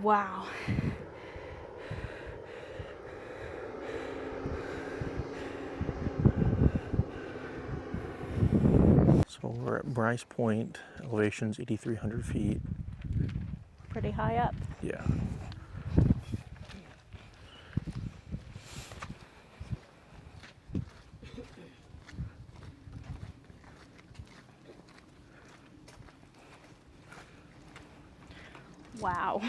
Wow. So we're at Bryce Point, elevation's 8,300 feet. Pretty high up. Yeah. Wow.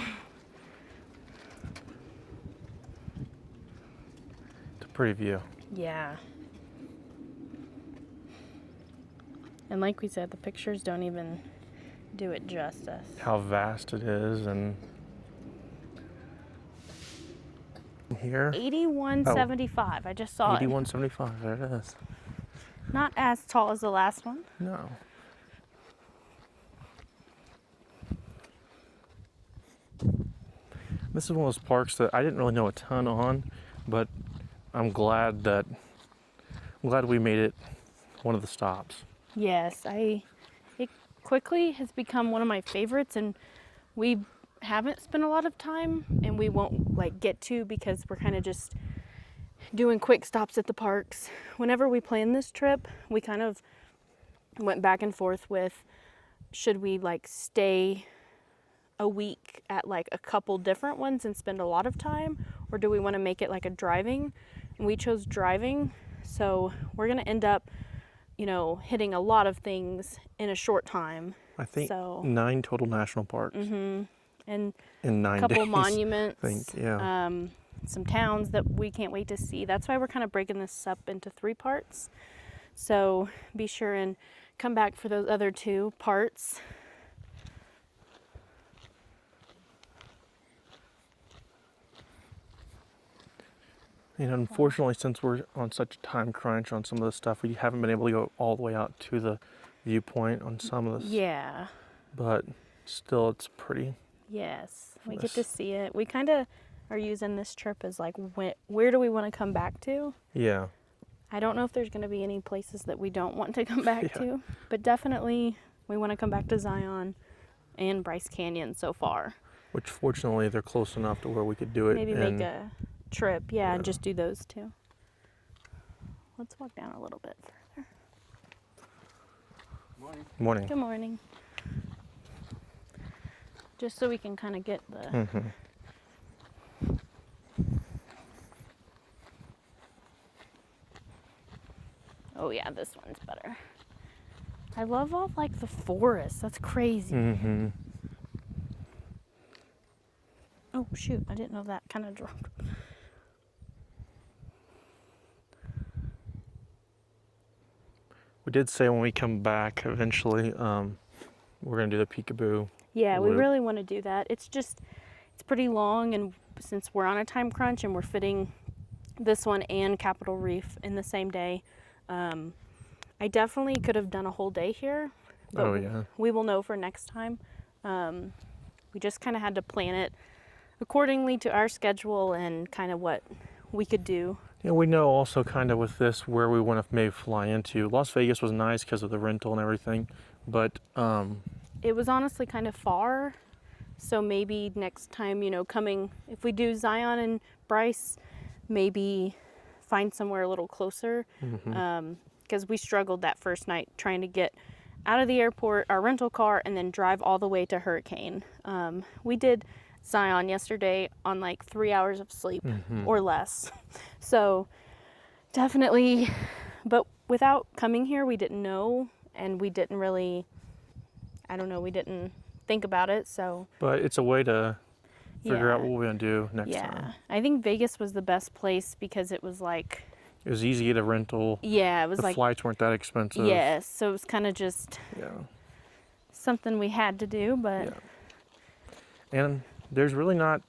It's a pretty view. Yeah. And like we said, the pictures don't even do it justice. How vast it is, and here 8175. I just saw it. 8175. There it is. Not as tall as the last one. No. This is one of those parks that I didn't really know a ton on, but I'm glad we made it one of the stops. Yes, it quickly has become one of my favorites, and we haven't spent a lot of time, and we won't like get to because we're kind of just doing quick stops at the parks. Whenever we planned this trip, we kind of went back and forth with should we like stay a week at like a couple different ones and spend a lot of time, or do we want to make it like a driving? And we chose driving, so we're gonna end up, you know, hitting a lot of things in a short time. I think so. 9 total national parks. And In 9 a couple days, monuments. I think, yeah. Some towns that we can't wait to see. That's why we're kind of breaking this up into 3 parts. So be sure and come back for those other 2 parts. And unfortunately, since we're on such a time crunch on some of this stuff, we haven't been able to go all the way out to the viewpoint on some of this. Yeah. But still, it's pretty. Yes, we get to see it. We kind of are using this trip as like, where do we want to come back to? Yeah. I don't know if there's going to be any places that we don't want to come back to, but definitely we want to come back to Zion and Bryce Canyon so far. Which fortunately, they're close enough to where we could do it. Maybe make a trip, and just do those 2. Let's walk down a little bit further. Morning. Good morning. Just so we can kind of get the... Oh yeah, this one's better. I love all like the forest. That's crazy. Oh shoot, I didn't know that kind of dropped. We did say when we come back eventually, we're going to do the peekaboo. Yeah, we loop. really want to do that. It's pretty long, and since we're on a time crunch and we're fitting this one and Capitol Reef in the same day, I definitely could have done a whole day here. But we will know for next time. We just kind of had to plan it accordingly to our schedule and kind of what we could do. Yeah, we know also kind of with this where we want to maybe fly into. Las Vegas was nice because of the rental and everything, but it was honestly kind of far. So maybe next time, you know, if we do Zion and Bryce, maybe find somewhere a little closer. Because we struggled that first night trying to get out of the airport, our rental car, and then drive all the way to Hurricane. We did Zion yesterday on like 3 hours of sleep or less. So definitely, but without coming here, we didn't know, and we didn't really, we didn't think about it. So, but it's a way to figure out what we're going to do next time. Yeah, I think Vegas was the best place because it was like, it was easy to get a rental. Yeah, it was the like flights weren't that expensive. Yes, so it was kind of just something we had to do, but and there's really not,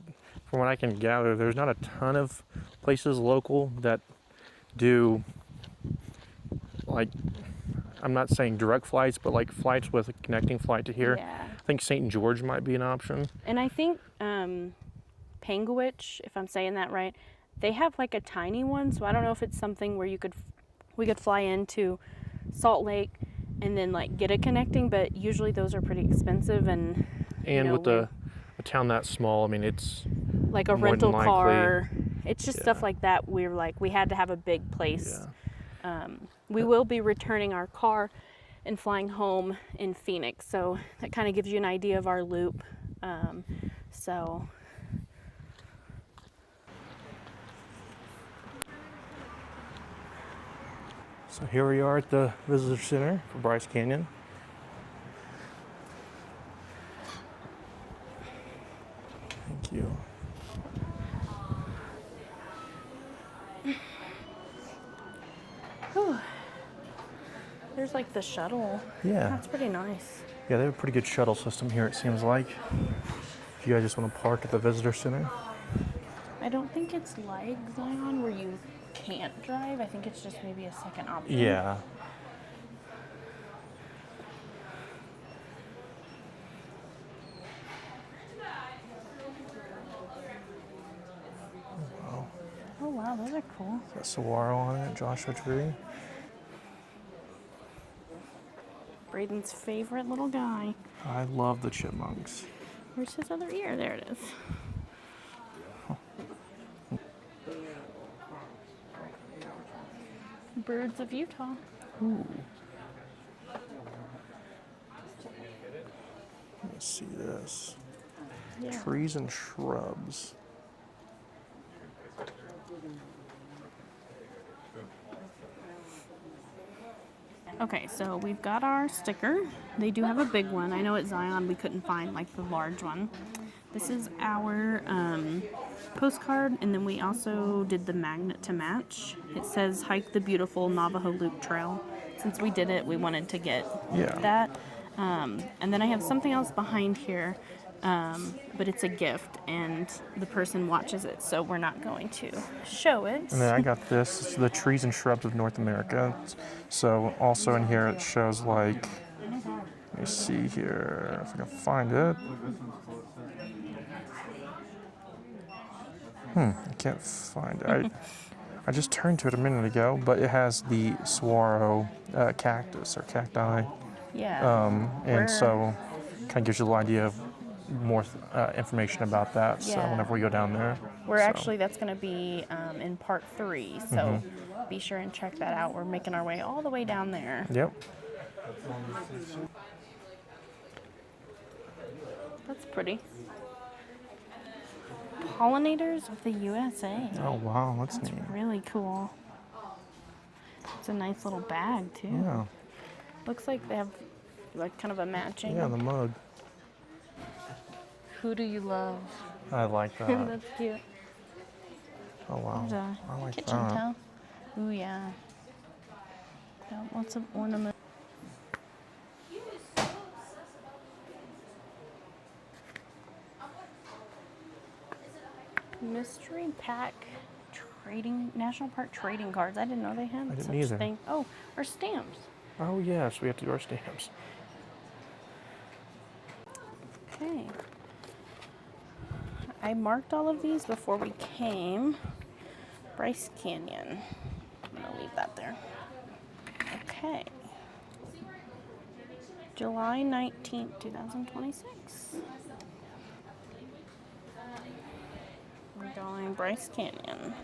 from what I can gather, there's not a ton of places local that do, like, I'm not saying direct flights, but like flights with a connecting flight to here. Yeah. I think St. George might be an option. And I think Panguitch, if I'm saying that right, they have like a tiny one, so I don't know if it's something where we could fly into Salt Lake and then like get a connecting, but usually those are pretty expensive, and with the town that small, I mean, it's like a more than rental likely- car. It's just stuff Yeah. like that. We were like, we had to have a big place. Yeah. We will be returning our car and flying home in Phoenix, so that kind of gives you an idea of our loop. So So here we are at the visitor center for Bryce Canyon. Thank you. whew. There's like the shuttle. Yeah. That's pretty nice. Yeah, they have a pretty good shuttle system here, it seems like. If you guys just want to park at the visitor center. I don't think it's like Zion where you can't drive. I think it's just maybe a second option. Yeah. Oh wow, those are cool. Got saguaro on it, Joshua tree. Braden's favorite little guy. I love the chipmunks. Where's his other ear? There it is. Birds of Utah. Let's see this. Yeah. Trees and shrubs. Okay, so we've got our sticker. They do have a big one. I know at Zion we couldn't find like the large one. This is our postcard, and then we also did the magnet to match. It says hike the beautiful Navajo Loop Trail. Since we did it, we wanted to get that. And then I have something else behind here, but it's a gift, and the person watches it, so we're not going to show it. And then I got this. It's the trees and shrubs of North America. So also in here it shows like, let me see here if I can find it. I can't find it. I just turned to it a minute ago, but it has the saguaro cactus or cacti. Yeah. And so kind of gives you a little idea of more information about that. So Yeah. whenever we go down there. We're So, actually, that's going to be in part 3, so be sure and check that out. We're making our way all the way down there. Yep. That's pretty. Pollinators of the USA. Oh wow, that's That's neat. really cool. It's a nice little bag too. Yeah. Looks like they have like kind of a matching. Yeah, the mug. Who do you love? I like that. That's cute. Oh wow. There's a I like kitchen that. towel. Ooh yeah. Got lots of ornaments. Mystery pack trading national park trading cards. I didn't know they had didn't such either. thing. Oh, our stamps. Oh yes, we have to do our stamps. Okay. I marked all of these before we came. Bryce Canyon. I'm gonna leave that there. Okay. July 19th, 2026. We're going Bryce Canyon.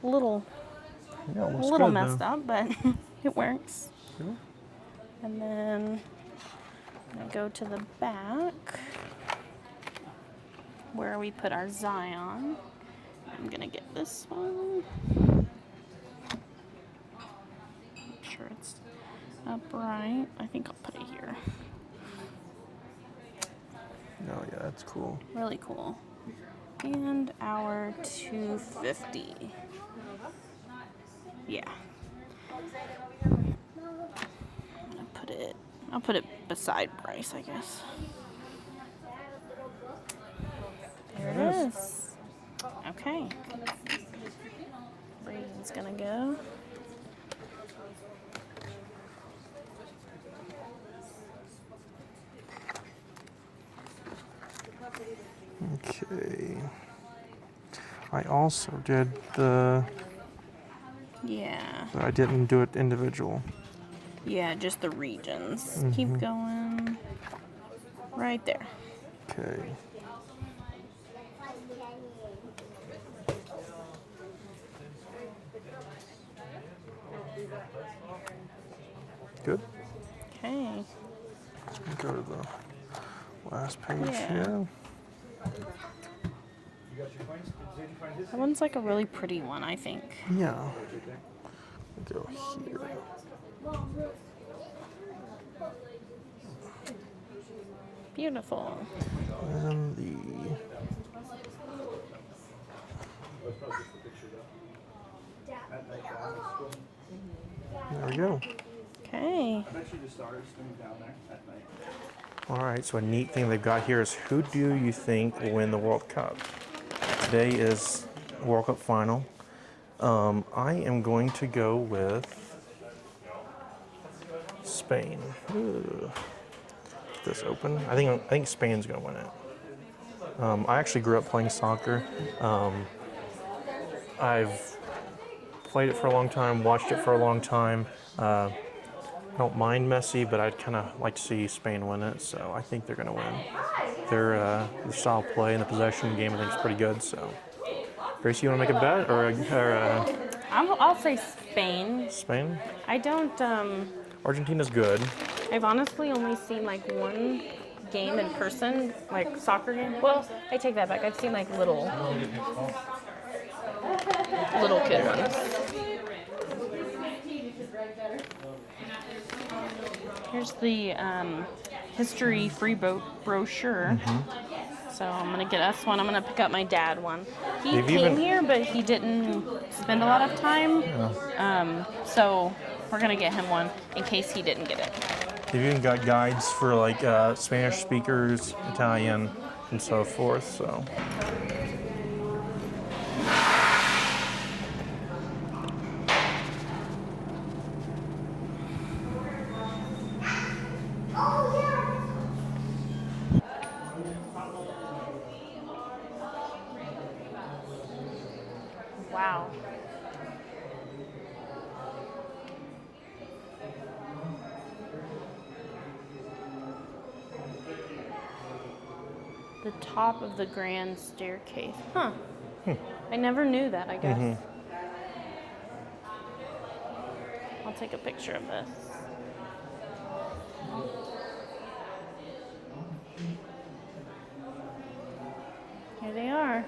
Little Yeah, it a looks little good, messed though. up, but it works. Yeah. And then I'm gonna go to the back where we put our Zion. I'm gonna get this one. Make sure it's upright. I think I'll put it here. Oh yeah, that's cool. Really cool. And our 250. Yeah. I'll put it beside Bryce, I guess. There it is. Okay. Braden's gonna go. Okay. I also did the. Yeah. But I didn't do it individual. Yeah, just the regions. Keep going. Right there. Okay. Good. Okay. Go to the last page Yeah. here. That one's like a really pretty one, I think. Yeah. Go here. Beautiful. And the there we go. Okay. All right, so a neat thing they've got here is who do you think will win the World Cup? Today is World Cup final. I am going to go with Spain. Ooh. This open. I think Spain's going to win it. I actually grew up playing soccer. I've played it for a long time, watched it for a long time. I don't mind Messi, but I'd kind of like to see Spain win it, so I think they're going to win. Their style of play and the possession game I think is pretty good. So, Gracie, you want to make a bet or I'll say Spain. Spain? I don't. Argentina's good. I've honestly only seen like one game in person, like soccer game. Well, I take that back. I've seen like little kid ones. Here's the history free brochure. So I'm gonna get us one. I'm gonna pick up my dad one. He came here, but he didn't spend a lot of time. So we're gonna get him one in case he didn't get it. They've even got guides for like Spanish speakers, Italian, and so forth. So. Wow. The top of the grand staircase. Huh. I never knew that, I guess. I'll take a picture of this. Here they are.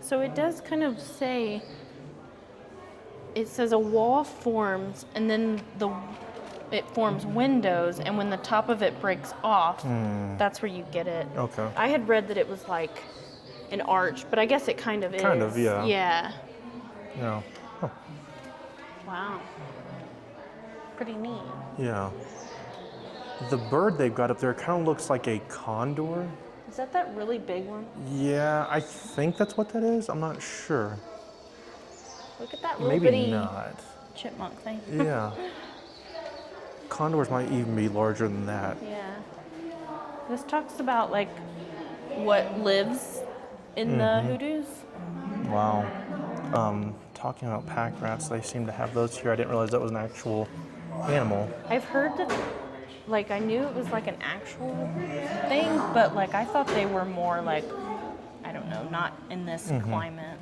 So it does kind of say, it says a wall forms and then it forms windows, and when the top of it breaks off, that's where you get it. Okay. I had read that it was like an arch, but I guess it kind of is. Kind of, yeah. Yeah. Yeah. Huh. Wow. Pretty neat. Yeah. The bird they've got up there kind of looks like a condor. Is that really big one? Yeah, I think that's what that is. I'm not sure. Look at that little Maybe bitty not. chipmunk thing. Yeah. Condors might even be larger than that. Yeah. This talks about like what lives in the hoodoos. Wow. Talking about pack rats, they seem to have those here. I didn't realize that was an actual animal. I've heard that, like, I knew it was like an actual thing, but like I thought they were more like, I don't know, not in this climate.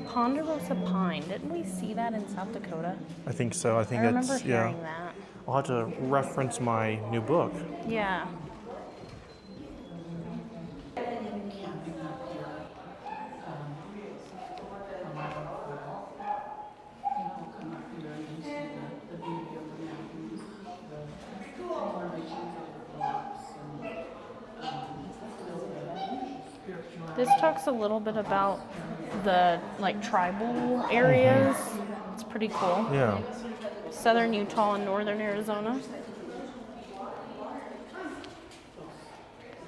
Ponderosa pine. Didn't we see that in South Dakota? I think so. I think remember it's hearing that. I'll have to reference my new book. Yeah. This talks a little bit about the like tribal areas. It's pretty cool. Yeah. Southern Utah and northern Arizona.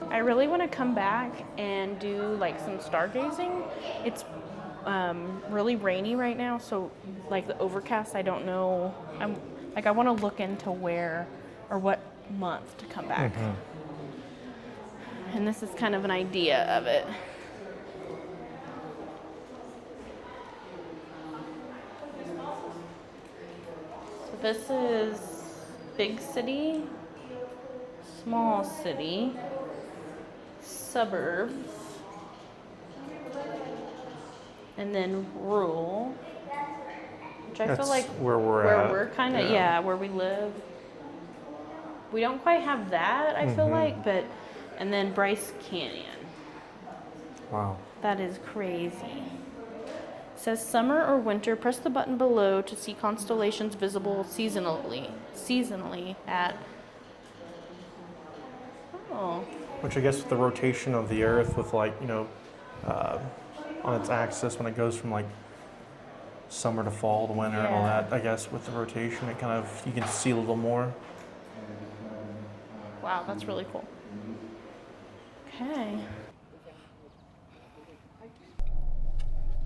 I really want to come back and do like some stargazing. It's really rainy right now, so like the overcast, I don't know. I want to look into where or what month to come back. And this is kind of an idea of it. So this is big city, small city, suburbs, and then rural, which I That's feel like where we're at. we're kind of, where we live. We don't quite have that, I feel like, but, and then Bryce Canyon. Wow. That is crazy. It says summer or winter, press the button below to see constellations visible seasonally at, oh. Which I guess with the rotation of the Earth, with like, you know, on its axis when it goes from like summer to fall to winter and all that, I guess with the rotation, it kind of, you can see a little more. Wow, that's really cool. Okay.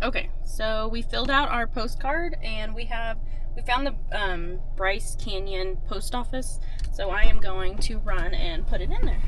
Okay, so we filled out our postcard and we found the Bryce Canyon post office, so I am going to run and put it in there.